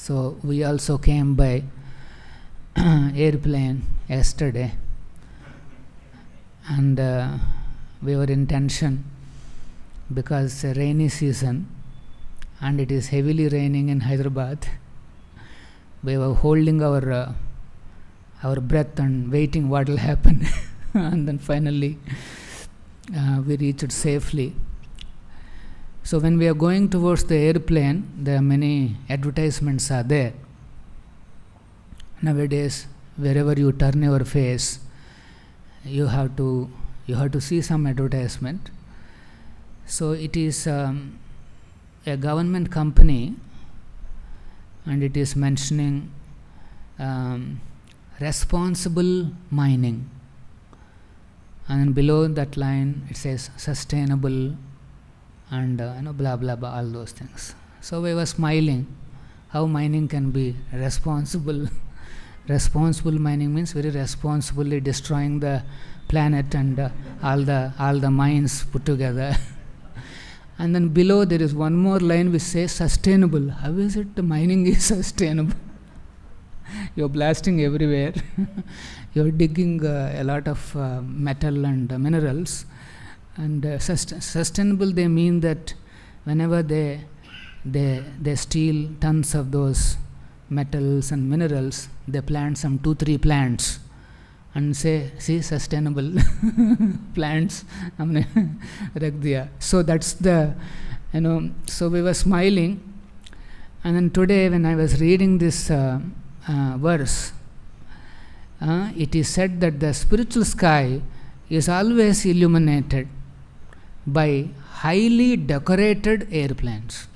So we also came by airplane yesterday, and we were in tension because it's a rainy season and it is heavily raining in Hyderabad. We were holding our breath and waiting what will happen. And then finally we reached safely. So when we are going towards the airplane, there are many advertisements are there. Nowadays, wherever you turn your face, you have to see some advertisement. So it is a government company, and it is mentioning responsible mining, and below that line it says sustainable and blah blah blah, all those things. So we were smiling how mining can be responsible. Responsible mining means very responsibly destroying the planet and all the mines put together. And then below there is one more line which says sustainable. How is it the mining is sustainable? You're blasting everywhere. You're digging a lot of metal and minerals. And sustainable, they mean that whenever they steal tons of those metals and minerals, they plant some 2-3 plants and say, see, sustainable plants. So that's the, so we were smiling. And then today when I was reading this verse, it is said that the spiritual sky is always illuminated by highly decorated airplanes.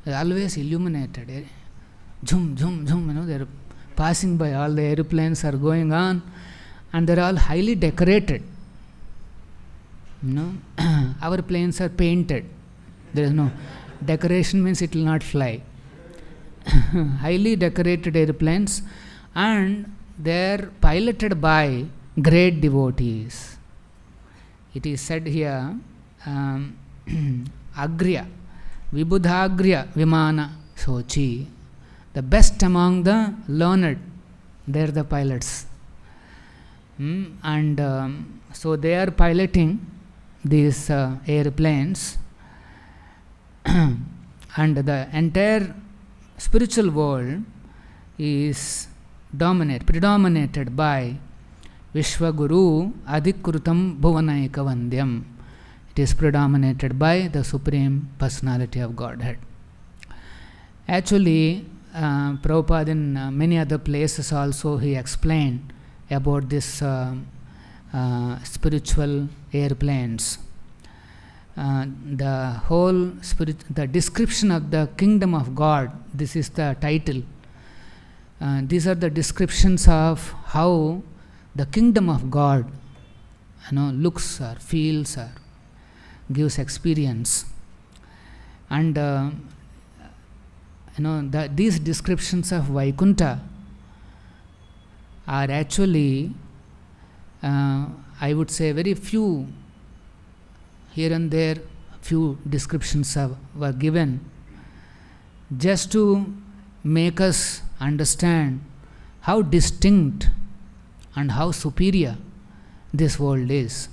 They're always illuminated. Zoom, zoom, zoom, they're passing by, all the airplanes are going on, and they're all highly decorated. Our planes are painted. There is no decoration, means it will not fly. Highly decorated airplanes, and they're piloted by great devotees. It is said here, Agriya, Vibudhagrya Vimana Sochi, the best among the learned, they are the pilots. And so they are piloting these airplanes, and the entire spiritual world is predominated by viśva-guru adhikrutam bhuvanaika-vandyam. It is predominated by the Supreme Personality of Godhead. Actually, Prabhupada in many other places also he explained about this spiritual airplanes. The whole the description of the kingdom of God, this is the title. These are the descriptions of how the kingdom of God looks or feels or gives experience. And these descriptions of Vaikuṇṭha are actually, I would say, very few. Here and there, few descriptions were given just to make us understand how distinct and how superior this world is.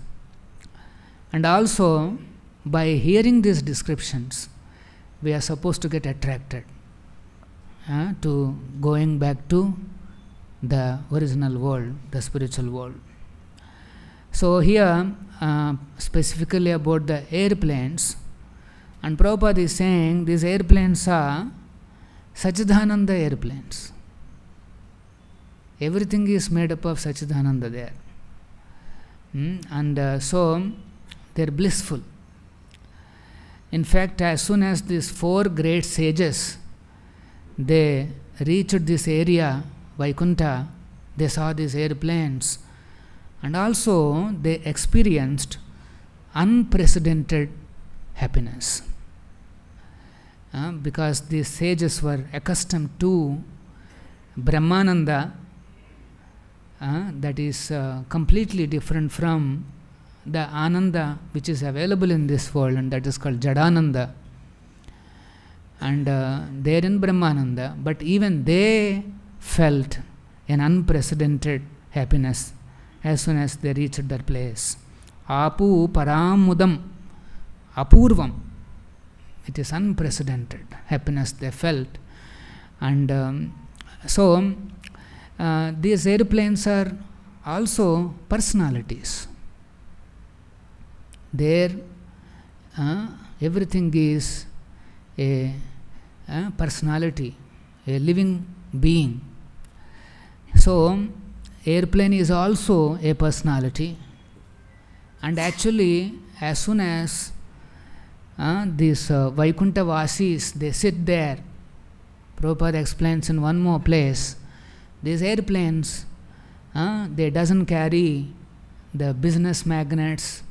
And also, by hearing these descriptions, we are supposed to get attracted to going back to the original world, the spiritual world. So here, specifically about the airplanes, and Prabhupada is saying these airplanes are Satchidananda airplanes. Everything is made up of Satchidananda there. And so they are blissful. In fact, as soon as these 4 great sages, they reached this area, Vaikuṇṭha, they saw these airplanes, and also they experienced unprecedented happiness. Because these sages were accustomed to Brahmananda, that is completely different from the Ananda which is available in this world, and that is called Jadananda. and they're in Brahmananda, but even they felt an unprecedented happiness as soon as they reached their place. Apu paramudam apurvam. It is unprecedented happiness they felt. And so these airplanes are also personalities. There everything is a personality, a living being. So airplane is also a personality, and actually as soon as these Vaikuṇṭha Vasis, they sit there, Prabhupada explains in one more place, these airplanes, they doesn't carry the business magnates,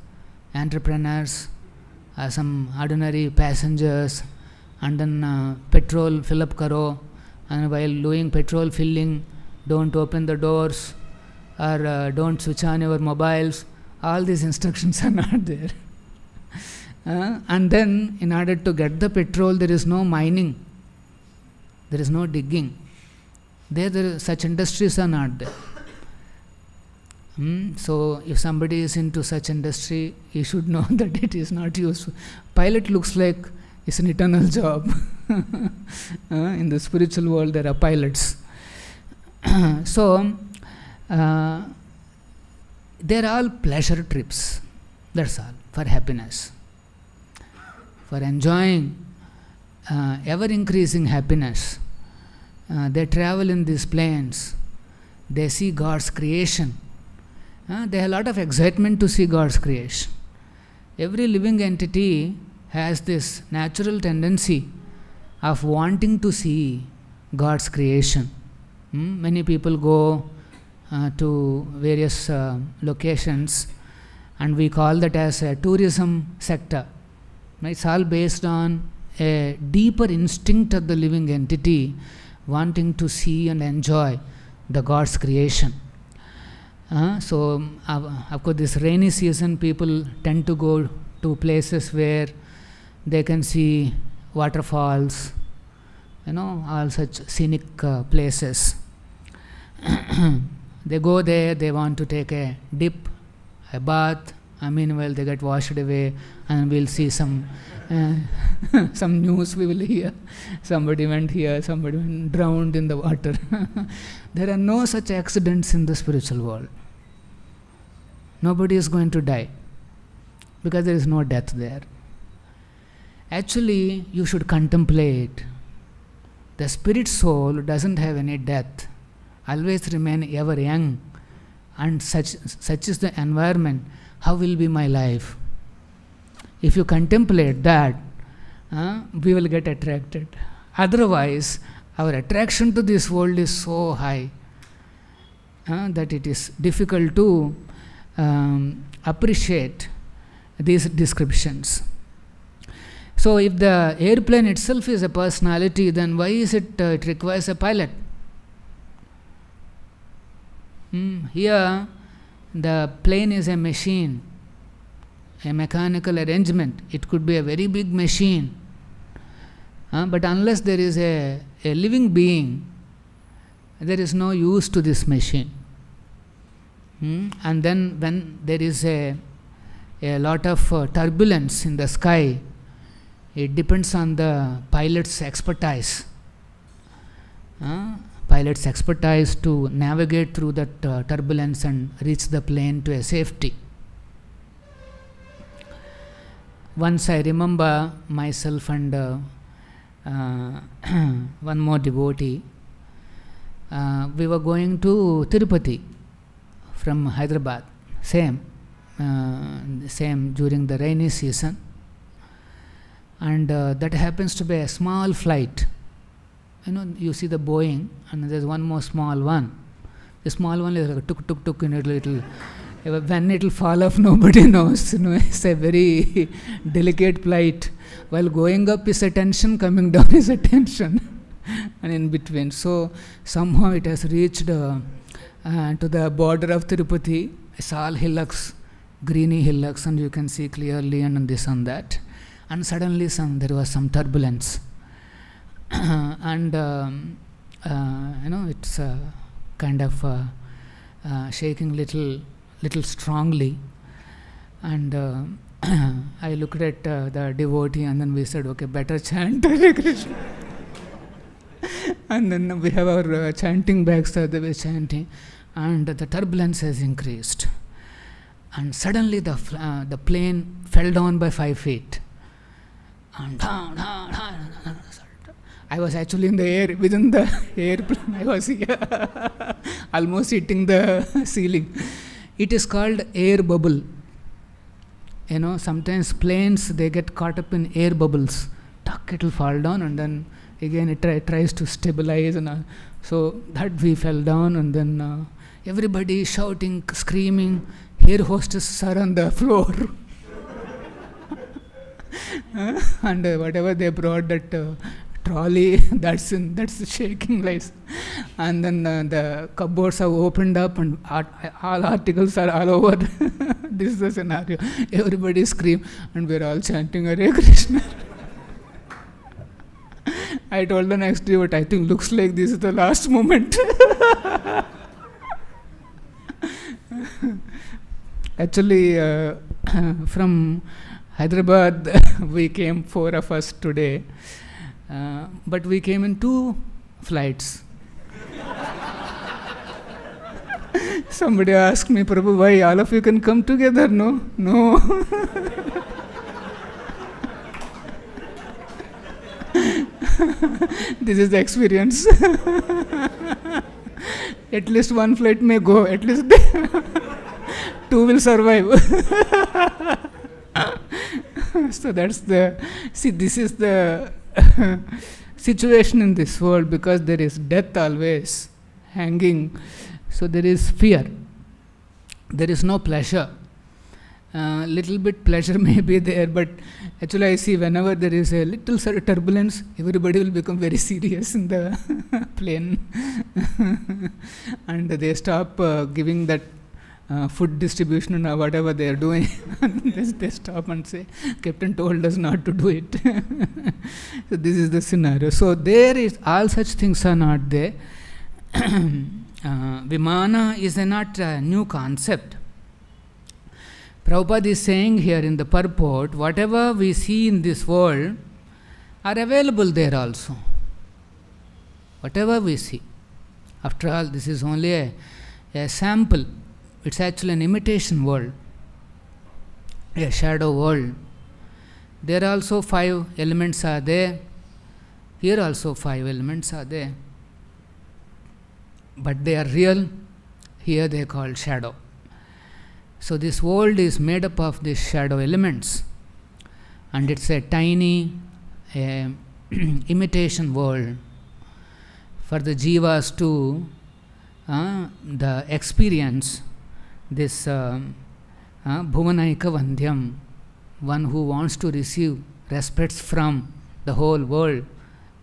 entrepreneurs, some ordinary passengers, and then petrol fill up karo, and while doing petrol filling, don't open the doors, or don't switch on your mobiles. All these instructions are not there. And then in order to get the petrol, there is no mining, there is no digging. There such industries are not there. So if somebody is into such industry, he should know that it is not useful. Pilot looks like it's an eternal job. In the spiritual world there are pilots. So they're all pleasure trips, that's all, for happiness, for enjoying ever increasing happiness. They travel in these planes, they see God's creation. They have a lot of excitement to see God's creation. Every living entity has this natural tendency of wanting to see God's creation. Many people go to various locations, and we call that as a tourism sector. It's all based on a deeper instinct of the living entity wanting to see and enjoy the God's creation. So of course this rainy season people tend to go to places where they can see waterfalls, all such scenic places. They go there, they want to take a dip, a bath, meanwhile they get washed away, and we'll see some some news we will hear. Somebody went here, somebody went drowned in the water. There are no such accidents in the spiritual world. Nobody is going to die, because there is no death there. Actually, you should contemplate. The spirit soul doesn't have any death, always remain ever young, and such is the environment. How will be my life? If you contemplate that, we will get attracted. Otherwise, our attraction to this world is so high that it is difficult to appreciate these descriptions. So if the airplane itself is a personality, then why is it requires a pilot? Here the plane is a machine, a mechanical arrangement. It could be a very big machine, but unless there is a living being, there is no use to this machine. And then when there is a lot of turbulence in the sky, it depends on the pilot's expertise. Pilot's expertise to navigate through that turbulence and reach the plane to a safety. Once I remember myself and one more devotee, we were going to Tirupati from Hyderabad, same during the rainy season, and that happens to be a small flight. You see the Boeing, and there's one more small one. The small one is like a tuk, and when it will fall off, nobody knows. It's a very delicate flight. While going up is a tension, coming down is a tension, and in between. So somehow it has reached to the border of Tirupati. It's all hillocks, greeny hillocks, and you can see clearly, and this and that. And suddenly there was some turbulence. and it's kind of shaking little strongly, and I looked at the devotee, and then we said, okay, better chant Hare Krishna. And then we have our chanting bags, they were chanting, and the turbulence has increased, and suddenly the plane fell down by 5 feet, and I was actually in the air, within the airplane. I was almost hitting the ceiling. It is called air bubble. Sometimes planes, they get caught up in air bubbles. Tuck, it will fall down, and then again it tries to stabilize. And so that we fell down, and then everybody shouting, screaming. Air hostesses are on the floor. And whatever they brought, that trolley, that's shaking like. And then the cupboards have opened up, and all articles are all over. This is the scenario. Everybody scream, and we're all chanting Hare Krishna. I told the next day, but I think looks like this is the last moment. Actually, from Hyderabad, we came 4 of us today, but we came in 2 flights. Somebody asked me, Prabhu, why all of you can come together? No. This is the experience. At least 1 flight may go, at least 2 will survive. So that's this is the situation in this world, because there is death always hanging. So there is fear. There is no pleasure. Little bit pleasure may be there, but actually I see whenever there is a little turbulence, everybody will become very serious in the plane. And they stop giving that food distribution or whatever they are doing. They stop and say, Captain told us not to do it. So this is the scenario. So there is, all such things are not there. Vimana is not a new concept. Prabhupada is saying here in the purport, whatever we see in this world are available there also. Whatever we see. After all, this is only a sample. It's actually an imitation world, a shadow world. There also 5 elements are there. Here also 5 elements are there. But they are real. Here they are called shadow. So this world is made up of these shadow elements. And it's a tiny imitation world for the jivas to the experience this bhuvanaika-vandyam, one who wants to receive respects from the whole world.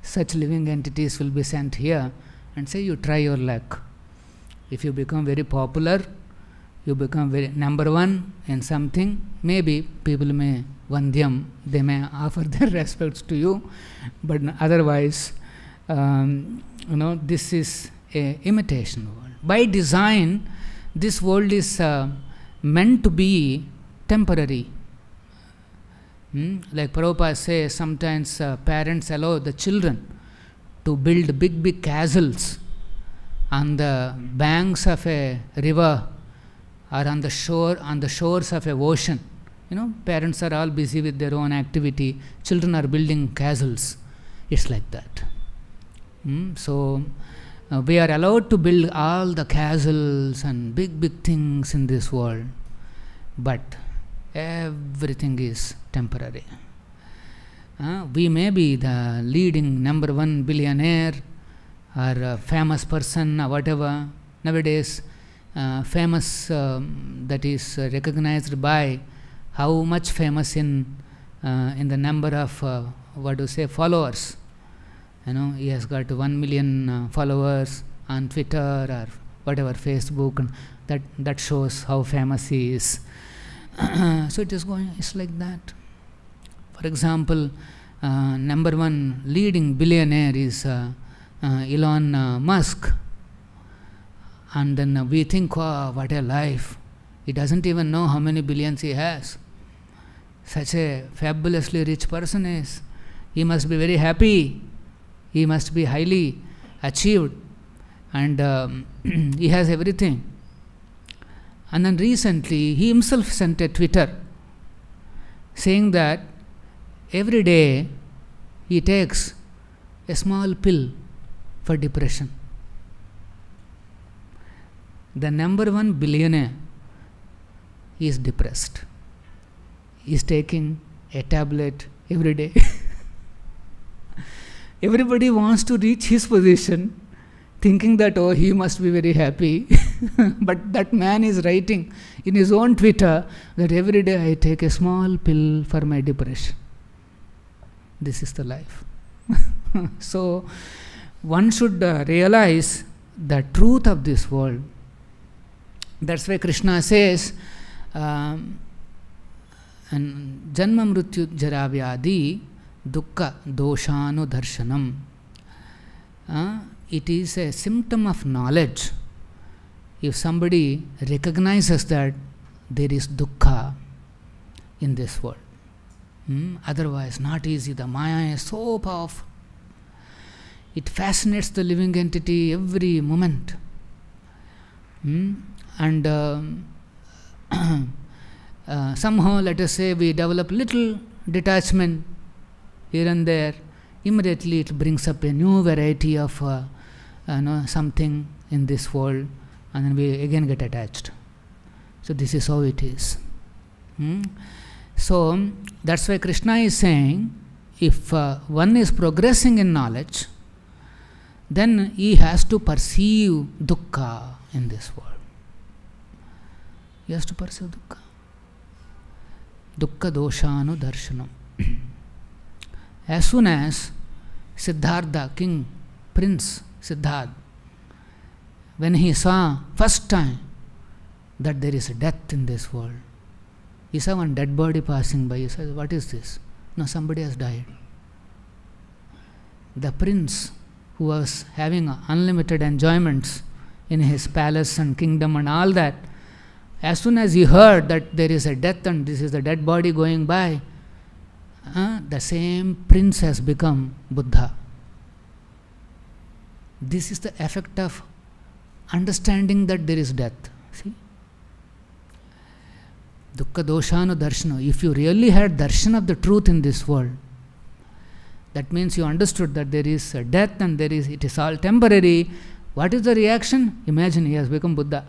Such living entities will be sent here and say, you try your luck. If you become very popular, you become very number 1 in something, maybe people may vandyam, they may offer their respects to you, but otherwise, this is a imitation world. By design, this world is meant to be temporary. Like Prabhupada says, sometimes parents allow the children to build big castles on the banks of a river or on the shores of a ocean. Parents are all busy with their own activity. Children are building castles. It's like that. So we are allowed to build all the castles and big things in this world, but everything is temporary. We may be the leading number 1 billionaire or a famous person or whatever. Nowadays, famous that is recognized by how much famous in the number of followers. He has got 1 million followers on Twitter or whatever, Facebook, and that shows how famous he is. So it is going, it's like that. For example, number one leading billionaire is Elon Musk. And then we think, wow, what a life. He doesn't even know how many billions he has. Such a fabulously rich person is. He must be very happy. He must be highly achieved. And he has everything. And then recently, he himself sent a Twitter saying that every day he takes a small pill for depression. The number one billionaire is depressed. He is taking a tablet every day. Everybody wants to reach his position, thinking that, oh, he must be very happy. But that man is writing in his own Twitter that every day I take a small pill for my depression. This is the life. So, one should realize the truth of this world. That's why Kṛṣṇa says, and janma mrityu jara vyadi dukkha doshanu darshanam. It is a symptom of knowledge. If somebody recognizes that there is dukkha in this world, otherwise not easy. The Maya is so powerful. It fascinates the living entity every moment. And somehow, let us say, we develop little detachment here and there. Immediately it brings up a new variety of something in this world, and then we again get attached. So this is how it is. So that's why Kṛṣṇa is saying, if one is progressing in knowledge, then he has to perceive dukkha in this world. He has to perceive dukkha. Dukkha doshanu darshanam. As soon as Siddhartha, king, prince Siddhartha, when he saw first time that there is a death in this world, he saw one dead body passing by. He said, what is this? No, somebody has died. The prince, who was having unlimited enjoyments in his palace and kingdom and all that, as soon as he heard that there is a death and this is the dead body going by, the same prince has become Buddha. This is the effect of understanding that there is death. See? Dukkha doshanu darshana. If you really had darshan of the truth in this world, that means you understood that there is a death and it is all temporary. What is the reaction? Imagine he has become Buddha.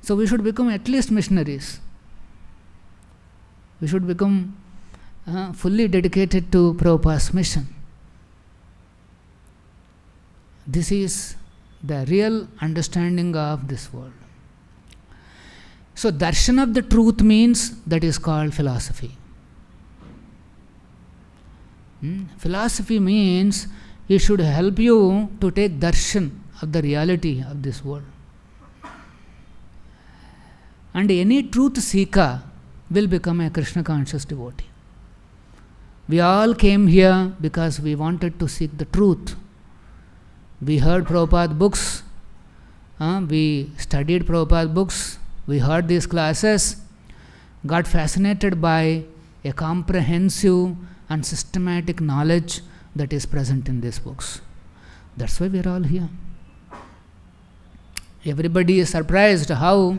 So we should become at least missionaries. We should become fully dedicated to Prabhupada's mission. This is the real understanding of this world. So darshan of the truth means that is called philosophy. Philosophy means it should help you to take darshan of the reality of this world. And any truth seeker will become a Kṛṣṇa conscious devotee. We all came here because we wanted to seek the truth. We heard Prabhupada books, we studied Prabhupada books, we heard these classes, got fascinated by a comprehensive and systematic knowledge that is present in these books. That's why we are all here. Everybody is surprised how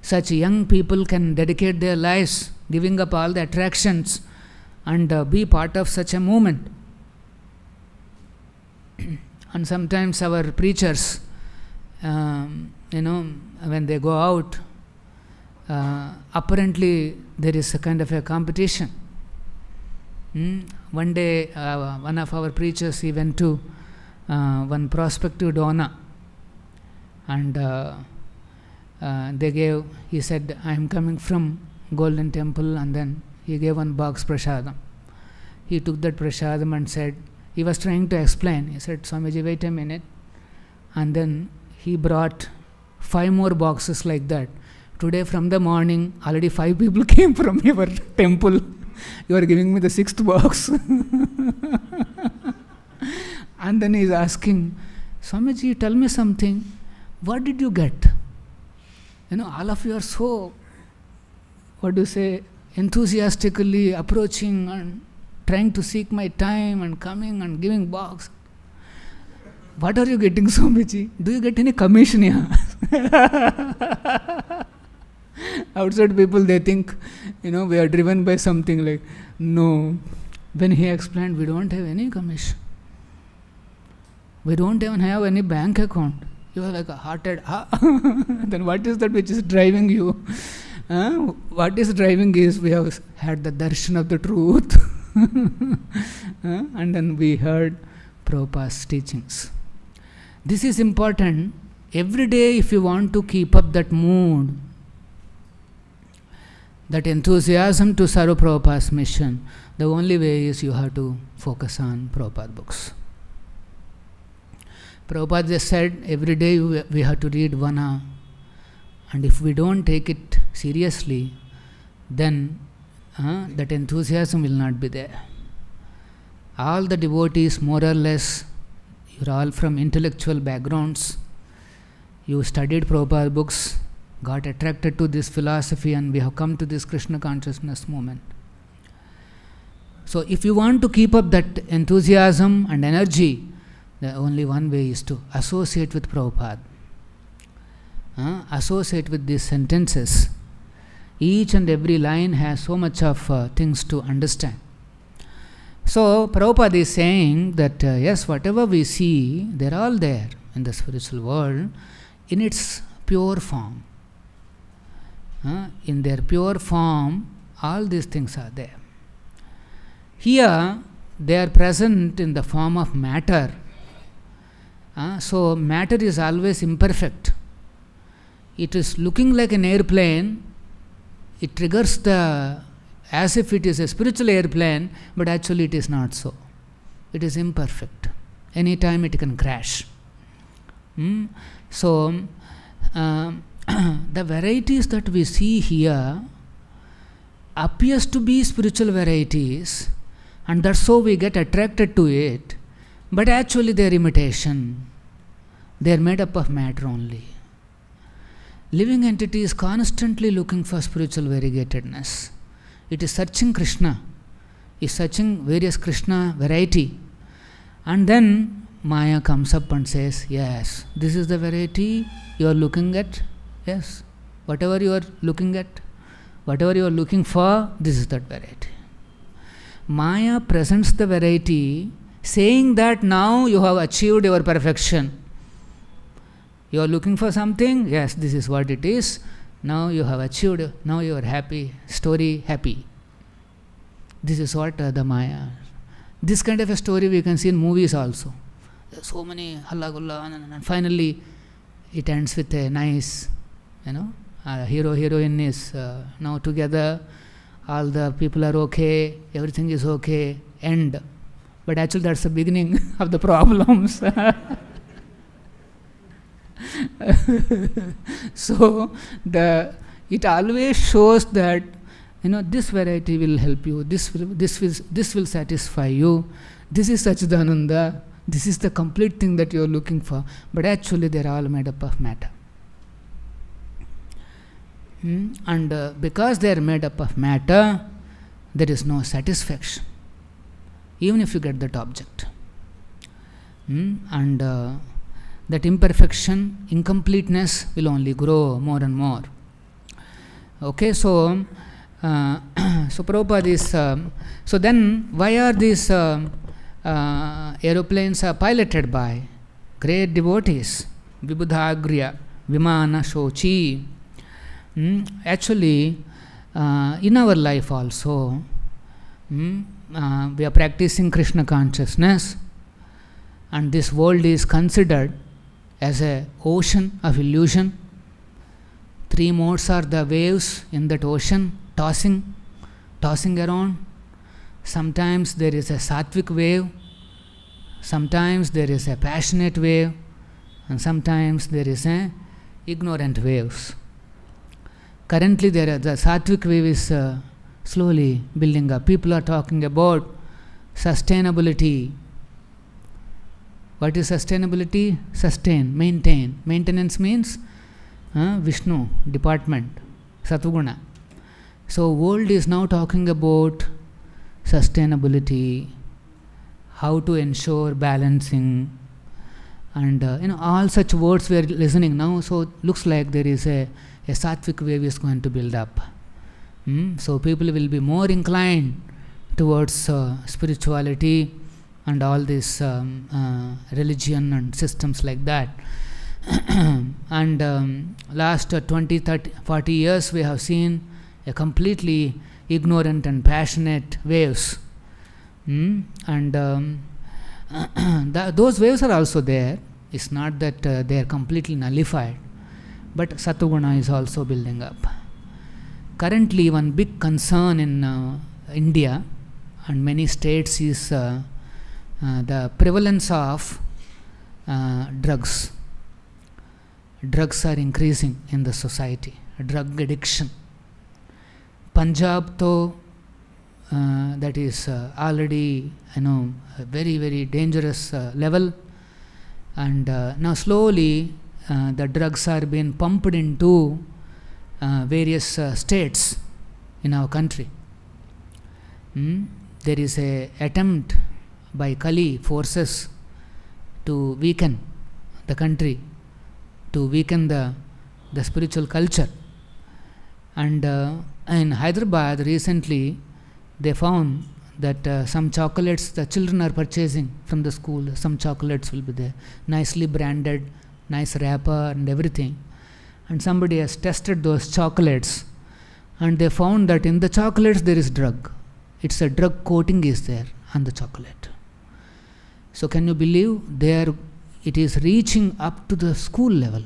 such young people can dedicate their lives, giving up all the attractions and be part of such a movement. And sometimes our preachers, when they go out, apparently there is a kind of a competition. One day, one of our preachers, he went to one prospective donor, and he said, I am coming from Golden Temple, and then he gave one box prasadam. He took that prasadam and said, he was trying to explain. He said, Swamiji, wait a minute. And then he brought 5 more boxes like that. Today from the morning, already 5 people came from your temple. You are giving me the 6th box. And then he is asking, Swamiji, tell me something. What did you get? All of you are so, enthusiastically approaching and trying to seek my time and coming and giving box. What are you getting, Swamiji? Do you get any commission here? Outside people, they think, we are driven by something like, no. When he explained, we don't have any commission. We don't even have any bank account. You are like a hearted, then what is that which is driving you? What is driving is we have had the darshan of the truth. And then we heard Prabhupada's teachings. This is important. Every day, if you want to keep up that mood, that enthusiasm to serve Prabhupada's mission, the only way is you have to focus on Prabhupada books. Prabhupada just said, every day we have to read one, and if we don't take it seriously, then that enthusiasm will not be there. All the devotees, more or less, you're all from intellectual backgrounds. You studied Prabhupada books, got attracted to this philosophy, and we have come to this Kṛṣṇa consciousness movement. So if you want to keep up that enthusiasm and energy, the only one way is to associate with Prabhupada. Associate with these sentences. Each and every line has so much of things to understand. So Prabhupada is saying that yes, whatever we see, they're all there in the spiritual world in its pure form. In their pure form, all these things are there. Here, they are present in the form of matter. So matter is always imperfect. It is looking like an airplane. It triggers as if it is a spiritual airplane, but actually it is not so. It is imperfect. Anytime it can crash. So the varieties that we see here appears to be spiritual varieties, and that's so we get attracted to it, but actually they are imitation. They are made up of matter only. Living entity is constantly looking for spiritual variegatedness. It is searching Kṛṣṇa, is searching various Kṛṣṇa variety, and then Maya comes up and says, yes, this is the variety you are looking at. Yes, whatever you are looking at, whatever you are looking for, this is that variety. Maya presents the variety, saying that now you have achieved your perfection. You are looking for something, yes, this is what it is. Now you have achieved, now you are happy, story happy. This is what the Maya. This kind of a story we can see in movies also. There are so many halla gulla, and finally it ends with a nice, hero, heroine is now together, all the people are okay, everything is okay, end. But actually that's the beginning of the problems. So it always shows that this variety will help you, this will satisfy you, this is Satchidananda, this is the complete thing that you are looking for, but actually they are all made up of matter. And because they are made up of matter, there is no satisfaction, even if you get that object. And that imperfection, incompleteness will only grow more and more. Okay, so Prabhupada is, so then why are these aeroplanes are piloted by great devotees? Vibudhagriya, Vimana Shochi. Actually, in our life also, we are practicing Kṛṣṇa consciousness, and this world is considered as an ocean of illusion. 3 modes are the waves in that ocean, tossing around. Sometimes there is a sattvic wave, sometimes there is a passionate wave, and sometimes there is a ignorant waves. Currently, the Sattvic wave is slowly building up. People are talking about sustainability. What is sustainability? Sustain, maintain. Maintenance means Vishnu, department, Satvaguna. So world is now talking about sustainability, how to ensure balancing, and all such words we are listening now. So it looks like there is a Sattvic wave is going to build up. So people will be more inclined towards spirituality and all this religion and systems like that. And last 20, 30, 40 years we have seen a completely ignorant and passionate waves. And those waves are also there. It's not that they are completely nullified, but Sattva-guna is also building up. Currently, one big concern in India and many states is the prevalence of drugs. Drugs are increasing in the society. Drug addiction. Punjab, though, that is already a very, very dangerous level, and now slowly the drugs are being pumped into various states in our country. There is a attempt by Kali forces to weaken the country, to weaken the spiritual culture. And in Hyderabad recently they found that some chocolates the children are purchasing from the school, some chocolates will be there, nicely branded, nice wrapper and everything. And somebody has tested those chocolates and they found that in the chocolates there is drug. It's a drug coating is there on the chocolate. So can you believe it is reaching up to the school level.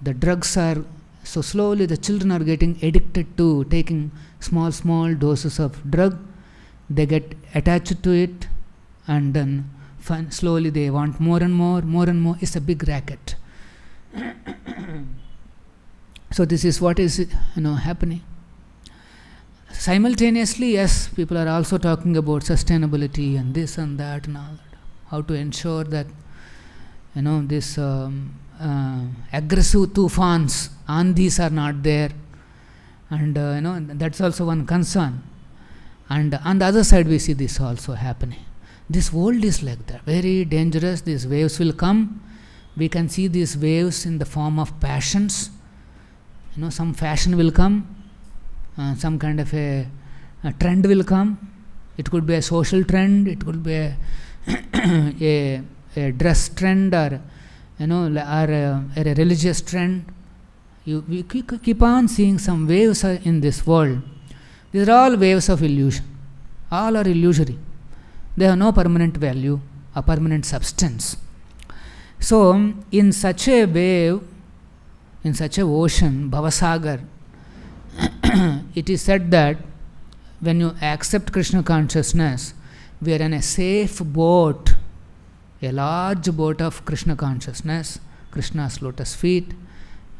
The drugs are, so slowly the children are getting addicted to taking small doses of drug. They get attached to it and then slowly they want more and more. It's a big racket. So this is what is happening. Simultaneously, yes, people are also talking about sustainability and this and that and all that. How to ensure that this aggressive tufans, andhis are not there, and that's also one concern. And on the other side we see this also happening. This world is like that, very dangerous. These waves will come. We can see these waves in the form of passions. Some fashion will come, some kind of a trend will come. It could be a social trend, it could be a dress trend, or a religious trend. We keep on seeing some waves in this world. These are all waves of illusion. All are illusory. They have no permanent value or permanent substance. So, in such a wave, in such a ocean, Bhavasagar, it is said that when you accept Kṛṣṇa consciousness, we are in a safe boat, a large boat of Kṛṣṇa consciousness, Krishna's lotus feet,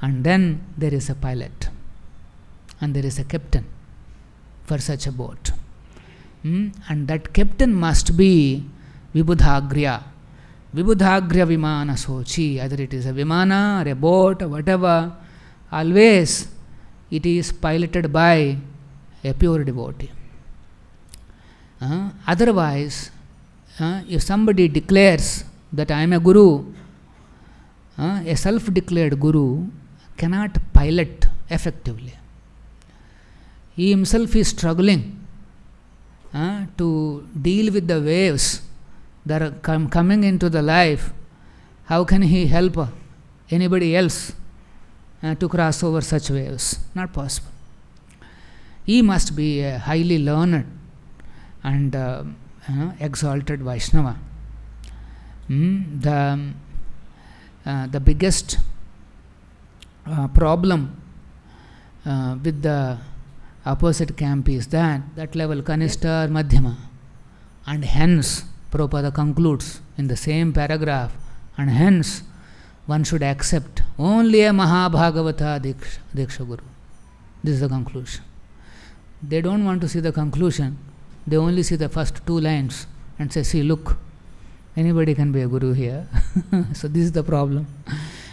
and then there is a pilot and there is a captain for such a boat. And that captain must be Vibudhagriya. Vibudhagriya Vimana Sochi, either it is a Vimana or a boat or whatever, always it is piloted by a pure devotee. Otherwise, if somebody declares that I am a guru, a self-declared guru cannot pilot effectively. He himself is struggling to deal with the waves that are coming into the life. How can he help anybody else to cross over such waves? Not possible. He must be a highly learned and exalted Vaishnava. The biggest problem with the opposite camp is that level Kanishta or Madhyama, and hence Prabhupada concludes in the same paragraph, and hence one should accept only a Mahabhagavata Diksha Guru. This is the conclusion. They don't want to see the conclusion. They only see the first 2 lines and say, see, look, anybody can be a guru here. So this is the problem.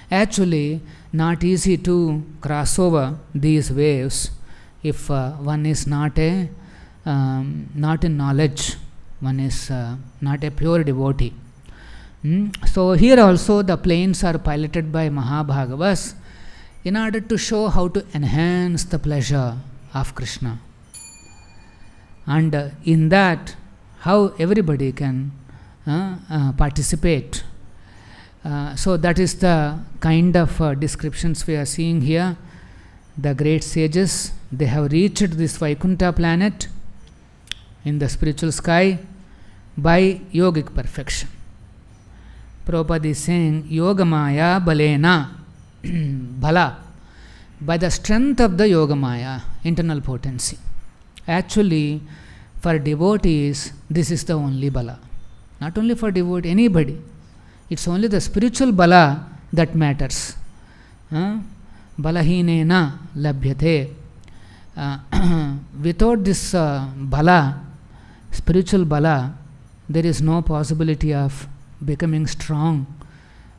Actually, not easy to cross over these waves if one is not in knowledge, one is not a pure devotee. So here also the planes are piloted by Mahabhagavas in order to show how to enhance the pleasure of Kṛṣṇa. And in that, how everybody can participate. So that is the kind of descriptions we are seeing here. The great sages, they have reached this Vaikuṇṭha planet in the spiritual sky by yogic perfection. Prabhupada is saying, Yogamaya balena, bhala, by the strength of the Yogamaya, internal potency. Actually, for devotees, this is the only bala. Not only for devotee, anybody. It's only the spiritual bala that matters. Balahinena labhyate. Without this bala, spiritual bala, there is no possibility of becoming strong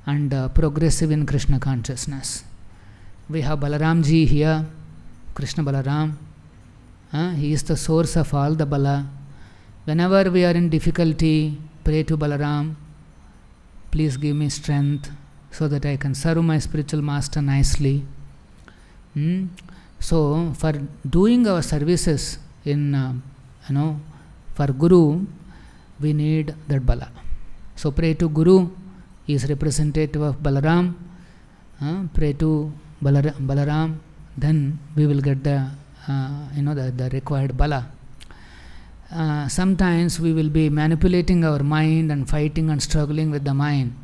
and progressive in Kṛṣṇa consciousness. We have Balaramji here, Kṛṣṇa Balaram. He is the source of all the bala. Whenever we are in difficulty, pray to Balaram, please give me strength so that I can serve my spiritual master nicely. So, for doing our services in, for Guru, we need that bala. So, pray to Guru, he is representative of Balaram. Pray to Balaram, then we will get the the required bala. Sometimes we will be manipulating our mind and fighting and struggling with the mind.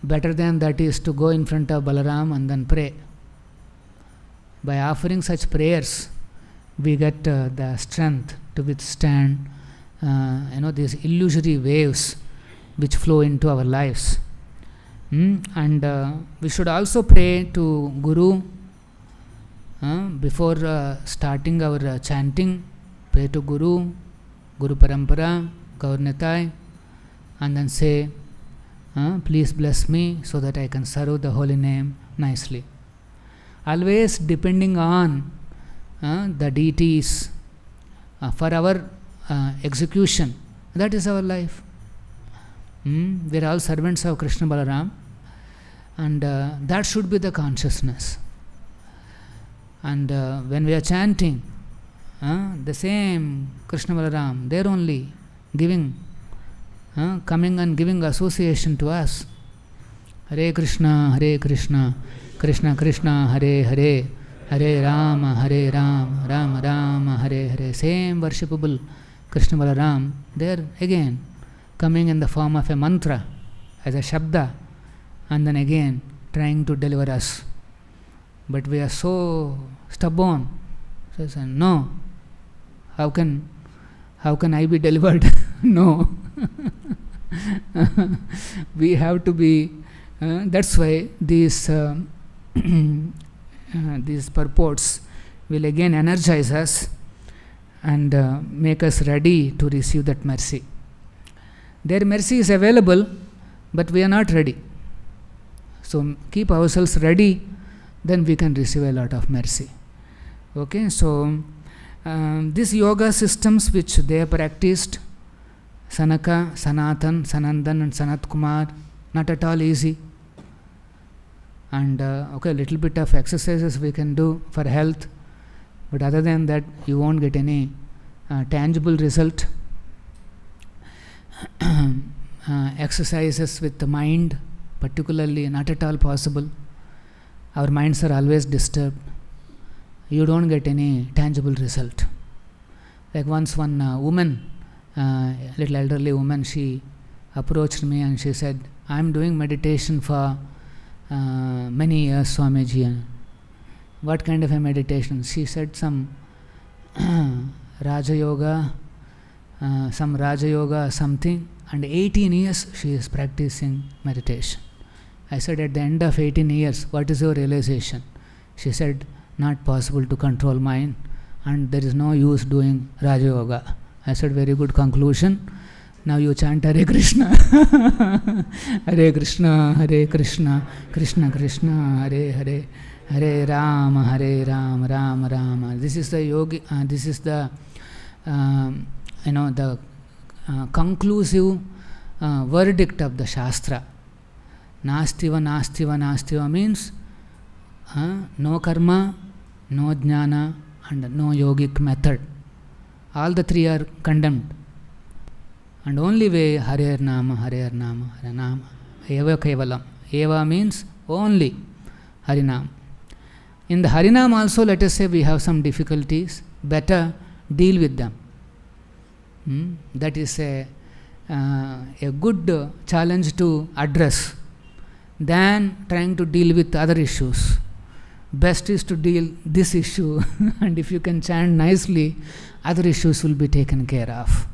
Better than that is to go in front of Balaram and then pray. By offering such prayers, we get the strength to withstand these illusory waves which flow into our lives. And we should also pray to Guru before starting our chanting. Pray to Guru, Guru Parampara, Gaurnitai, and then say, please bless me so that I can serve the holy name nicely. Always depending on the deities for our execution. That is our life. We are all servants of Kṛṣṇa Balaram, and that should be the consciousness. And when we are chanting, the same Kṛṣṇa Balaram, they are only giving, coming and giving association to us. Hare Krishna, Krishna Krishna, Hare Hare, Hare Rama, Rama Rama, Hare Hare. Same worshipable Kṛṣṇa Balaram, they are again coming in the form of a mantra, as a shabda, and then again trying to deliver us. But we are so stubborn. So I say, no, how can I be delivered? No. We have to be, that's why these purports will again energize us and make us ready to receive that mercy. Their mercy is available, but we are not ready. So keep ourselves ready, then we can receive a lot of mercy. Okay, so these yoga systems which they have practiced, Sanaka, Sanātana, Sanandana and Sanat-kumāra, not at all easy. And okay, a little bit of exercises we can do for health, but other than that, you won't get any tangible result. Exercises with the mind, particularly, not at all possible. Our minds are always disturbed. You don't get any tangible result. Like once one woman, little elderly woman, she approached me and she said, I am doing meditation for many years, Swamiji. What kind of a meditation? She said some Raja Yoga, something, and 18 years she is practicing meditation. I said, at the end of 18 years, what is your realization? She said, not possible to control mind, and there is no use doing Raja Yoga. I said, very good conclusion. Now you chant Hare Krishna. Hare Krishna, Hare Krishna, Krishna Krishna, Hare Hare, Hare Rama, Rama Rama. This is the yogi. This is the the conclusive verdict of the Shastra. Nastiva, Nastiva, Nastiva means no karma, no jnana, and no yogic method. All the three are condemned. And only way Hare Nama, Hare Nama, Hare Nama. Eva Kevalam. Eva means only Harinam. In the Harinam also, let us say we have some difficulties. Better deal with them. That is a good challenge to address than trying to deal with other issues. Best is to deal this issue, and if you can chant nicely, other issues will be taken care of.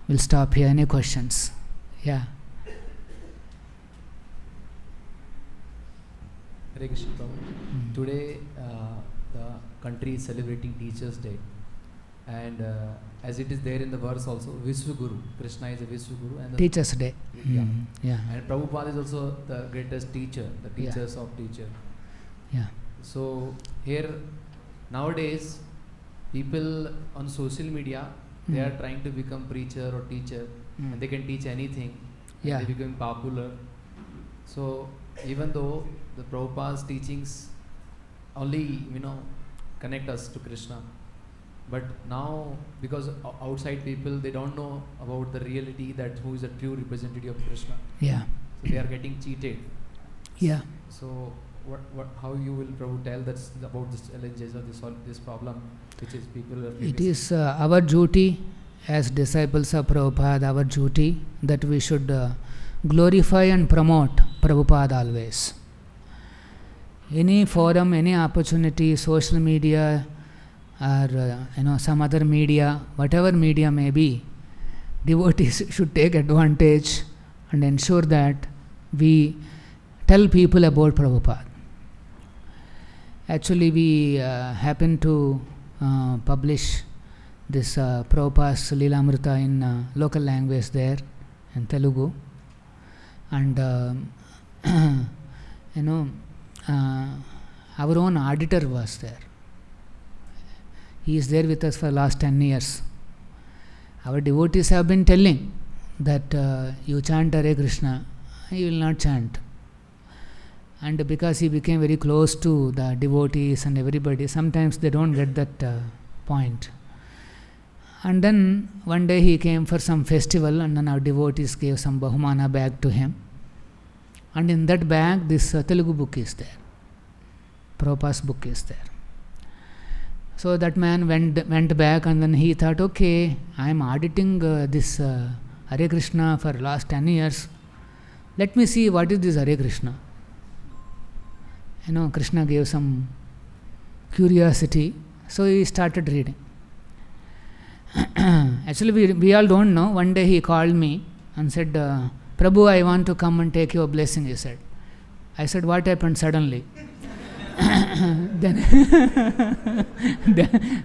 We'll stop here. Any questions? Yeah. Hare Krishna Prabhu. Today, the country is celebrating Teachers' Day, and as it is there in the verse also, viśva-guru. Kṛṣṇa is a viśva-guru. And Teachers' Day. Yeah. Yeah. And Prabhupada is also the greatest teacher, the teachers of teacher. Yeah. So here, nowadays, people on social media, they are trying to become preacher or teacher, and they can teach anything. Yeah. They become popular. So even though the Prabhupada's teachings only connect us to Krishna, but now because outside people, they don't know about the reality that who is a true representative of Krishna. Yeah. So they are getting cheated. Yeah. So how you will Prabhu tell that's about the challenges or this problem which is people are facing? It is our duty as disciples of Prabhupada, our duty that we should glorify and promote Prabhupada always. Any forum, any opportunity, social media or some other media, whatever media may be, devotees should take advantage and ensure that we tell people about Prabhupada. Actually, we happen to publish this Prabhupada's Leelamrita in local language there, in Telugu. And our own auditor was there. He is there with us for last 10 years. Our devotees have been telling that you chant Hare Krishna, he will not chant. And because he became very close to the devotees and everybody, sometimes they don't get that point. And then one day he came for some festival, and then our devotees gave some bahumana bag to him. And in that bag, this Telugu book is there. Prabhupada's book is there. So that man went back, and then he thought, okay, I am auditing this Hare Krishna for last 10 years. Let me see what is this Hare Krishna. Krishna gave some curiosity, so he started reading. Actually, we all don't know. One day he called me and said, Prabhu, I want to come and take your blessing, he said. I said, what happened suddenly?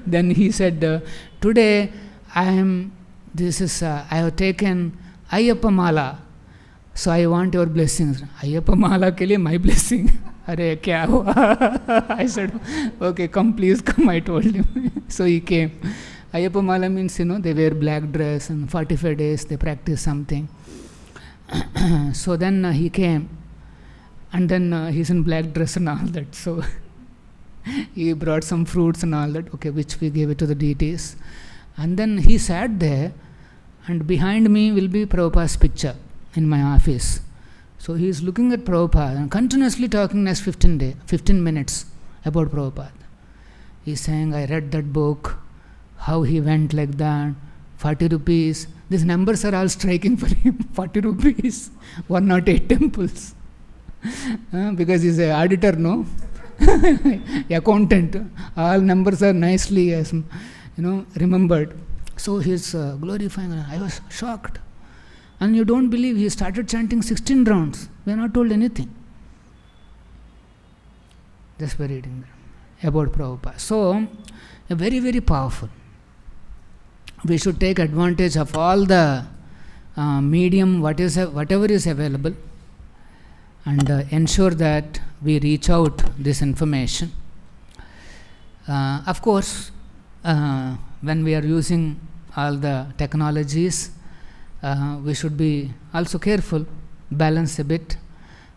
Then he said, today I have taken Ayyappa Mala, so I want your blessings. Ayyappa Mala ke liye my blessing. Arey, kya hua? I said, okay, come, please come, I told him. So he came. Ayyappa Mala means, they wear black dress and 45 days they practice something. So then he came, and then he's in black dress and all that. So he brought some fruits and all that, okay, which we gave it to the deities. And then he sat there, and behind me will be Prabhupada's picture in my office. So he is looking at Prabhupada and continuously talking next 15 minutes about Prabhupada. He is saying, I read that book, how he went like that, 40 rupees. These numbers are all striking for him. 40 rupees, 108 temples. Because he is an auditor, no? Accountant. All numbers are nicely, remembered. So he is glorifying. I was shocked. And you don't believe he started chanting 16 rounds. We are not told anything. Just by reading about Prabhupada. So, very, very powerful. We should take advantage of all the medium, whatever is available, and ensure that we reach out this information. Of course, when we are using all the technologies, we should be also careful, balance a bit,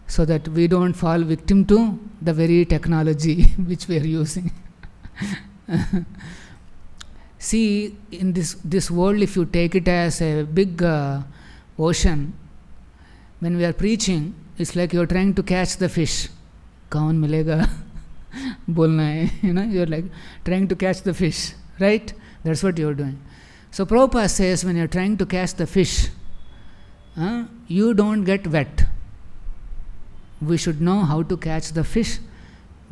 so that we don't fall victim to the very technology which we are using. See, in this world, if you take it as a big ocean, when we are preaching, it's like you're trying to catch the fish. Kaun milega? Bolna hai. You're like trying to catch the fish, right? That's what you're doing. So Prabhupada says, when you're trying to catch the fish, you don't get wet. We should know how to catch the fish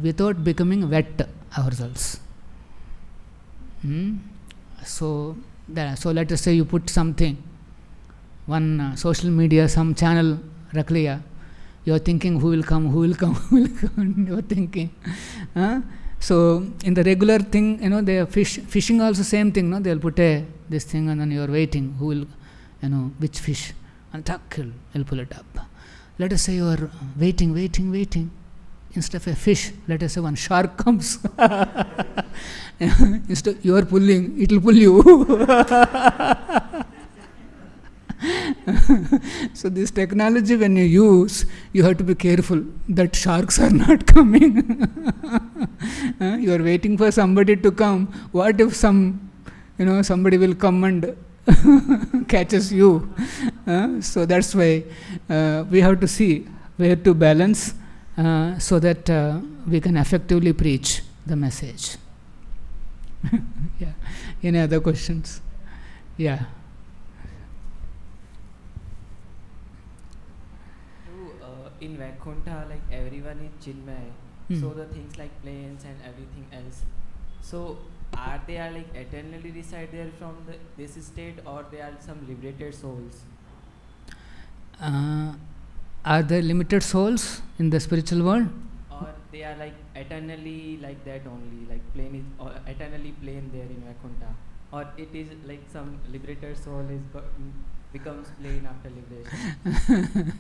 without becoming wet ourselves. So let us say you put something, one social media, some channel, rakh liya. You're thinking, who will come, you're thinking. So in the regular thing, they are fishing also same thing, no? They'll put this thing and then you're waiting, who will, which fish, and he'll pull it up. Let us say you are waiting. Instead of a fish, let us say one shark comes. Instead you are pulling, it will pull you. So this technology, when you use, you have to be careful that sharks are not coming. You are waiting for somebody to come. What if somebody will come and catches you? So that's why we have to see where to balance so that we can effectively preach the message. Yeah. Any other questions? Yeah. In Vaikuṇṭha, like everyone is Chinmay, so the things like planes and everything else. So are they like eternally reside there from this state, or they are some liberated souls? Are there limited souls in the spiritual world? Or they are like eternally like that only, like plane is or eternally plane there in Vaikuṇṭha, or it is like some liberated soul becomes plane after liberation?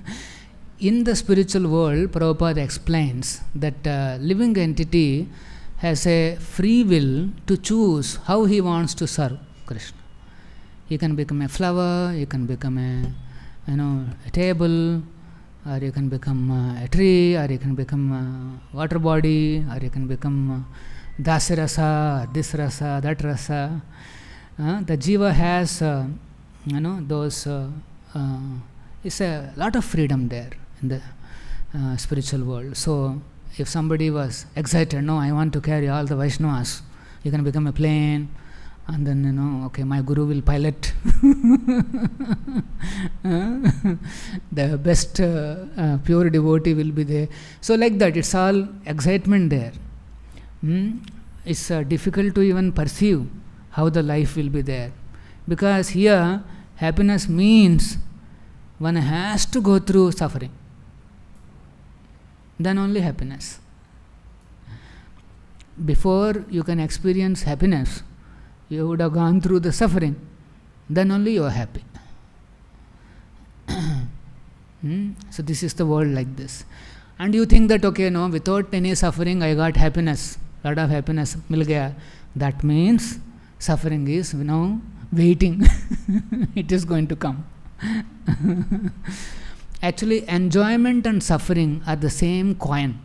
In the spiritual world, Prabhupada explains that living entity has a free will to choose how he wants to serve Kṛṣṇa. He can become a flower, he can become a table, or you can become a tree, or you can become a water body, or you can become dasarasa, this rasa, that rasa. The jiva has, those, it's a lot of freedom there in the spiritual world. So, if somebody was excited, no, I want to carry all the Vaishnavas, you can become a plane, and then, okay, my guru will pilot. The best pure devotee will be there. So like that, it's all excitement there. It's difficult to even perceive how the life will be there. Because here, happiness means one has to go through suffering. Then only happiness. Before you can experience happiness, you would have gone through the suffering. Then only you are happy. So this is the world like this. And you think that, okay, no, without any suffering I got happiness, lot of happiness, mil gaya. That means suffering is now waiting. It is going to come. Actually, enjoyment and suffering are the same coin,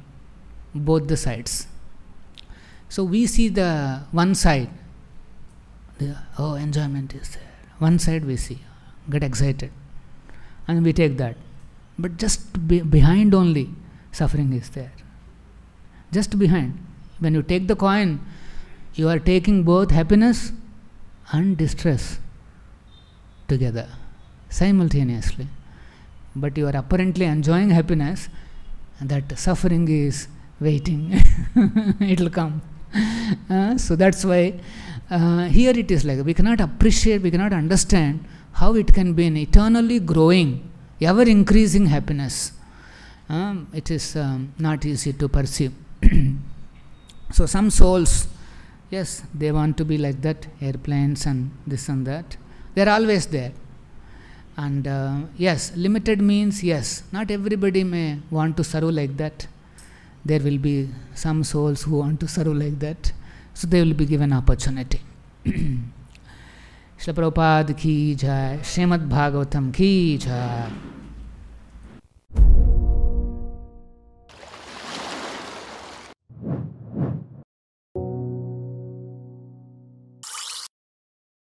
both the sides. So we see the one side, enjoyment is there. One side we see, get excited, and we take that. But just behind only, suffering is there. Just behind. When you take the coin, you are taking both happiness and distress together, simultaneously. But you are apparently enjoying happiness, and that suffering is waiting. It will come. So that's why here it is like we cannot appreciate, we cannot understand how it can be an eternally growing, ever increasing happiness. It is not easy to perceive. So some souls, yes, they want to be like that, airplanes and this and that. They are always there. And yes, limited means yes, not everybody may want to serve like that. There will be some souls who want to serve like that. So they will be given opportunity. Srila Prabhupada ki jai, Srimad Bhagavatam ki jai.